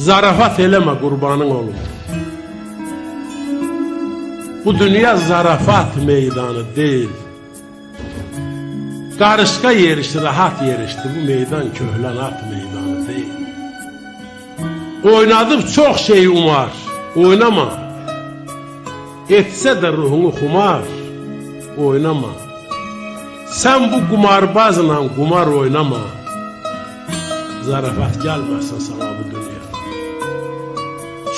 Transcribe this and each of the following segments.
Zarafat eləmə qurbanın olum. Bu dünya zarafat meydanı deyil. Qarışqa yerişdi, rahat yerişdi. Bu meydan köhlənat meydanı deyil. Oynadıb çox şey umar, oynama. Etsə də ruhunu xumar, oynama. Sən bu qumarbazla qumar oynama. Zarafat gəlməsin sana bu dünya.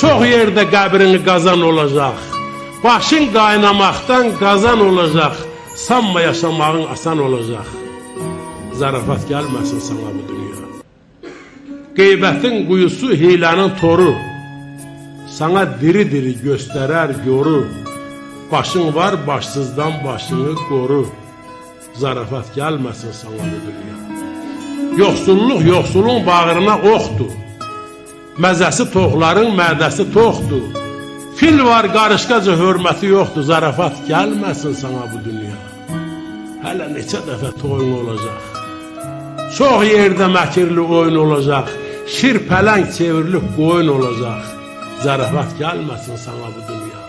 Çox yerdə qəbrini qazan olacaq. Başın qaynamaqdan qazan olacaq. Sanma yaşamağın asan olacaq. Zarafat gəlməsin sana bu dünya. Qeybətin quyusu hilənin toru. Sana diri-diri göstərər yoru. Başın var başsızdan başını qoru. Zarafat gəlməsin sana bu dünya. Yoxsulluq yoxsulun bağrına oxdur. Məzəsi toxların mədəsi toxdur. Fil var qarışqaca hörməti yoxdur. Zarafat gəlməsin sana bu dünya. Hələ neçə dəfə toyun olacaq. Çox yerdə məkirli oyun olacaq. Şir pələng çevrilib qoyun olacaq. Zarafat gəlməsin sana bu dünya.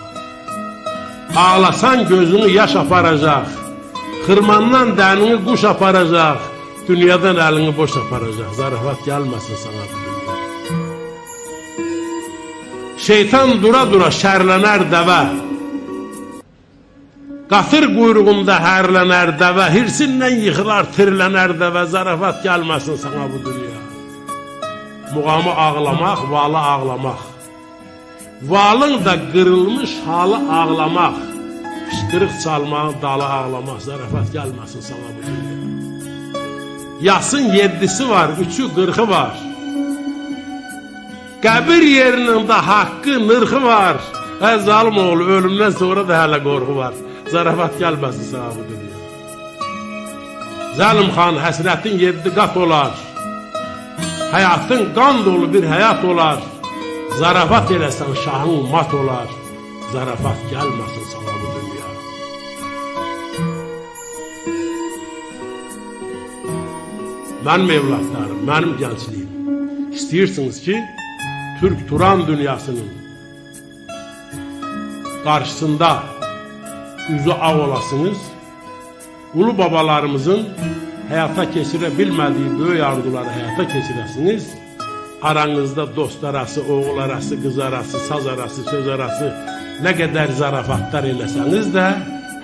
Ağlasan gözünü yaş aparacaq. Xırmandan dənini quş aparacaq. Dünyadan əlini boş aparacaq. Zarafat gəlməsin sana bu dünya. Şeytan dura-dura şərlənər dəvə. Qatır quyruğunda hərlənər dəvə. Hirsindən yıxılar tirlənər dəvə. Zarafat gəlməsin sana bu dünya. Muğamı ağlamaq, valı ağlamaq. Valın da qırılmış halı ağlamaq. Fışqırıq çalmağın dalı ağlamaq. Zarafat gəlməsin sana bu dünya. Yasın 7'si var, 3'ü 40'ı var. Qəbir yerinin də haqqı, nırxı var. Zalim oğlu, ölümdən sonra da hələ qorxu var. Zarafat gəlməsin sana bu dünya. Zalim xan, həsrətin 7 qat olar. Həyatın qan dolu bir həyat olar. Zarafat eləsən şahın mat olar. Zarafat gəlməsin sana bu dünya. Mənim evlatlarım, mənim gəncliyim. İstəyirsiniz ki, Türk-Turan dünyasının qarşısında üzü ağ olasınız. Ulu babalarımızın həyata keçirə bilmədiyi böyük arzuları həyata keçirəsiniz. Aranızda dost arası, oğul arası, qız arası, saz arası, söz arası nə qədər zarafatlar eləsəniz də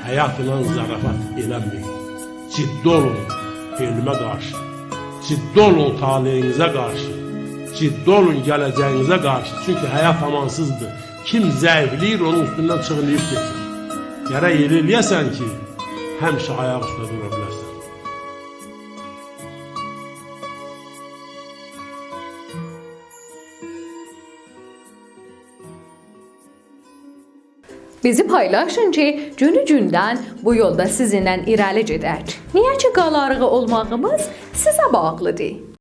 həyatla zarafat eləməyin. Ciddi olun elmə qarşı. Ciddi olun taleyinizə qarşı. Ciddi olun gələcəyinizə qarşı. Çünki həyat amansızdır. Kim zəifləyir, onun üstündən çığlayıb keçir. Gərək eləyəsən ki, həmişə ayaq üstə dura biləsən. Bizi paylaşın ki, günü-gündən bu yolda sizinlə irəli gedək. Niyə ki, qalarığı olmağımız sizə bağlıdır.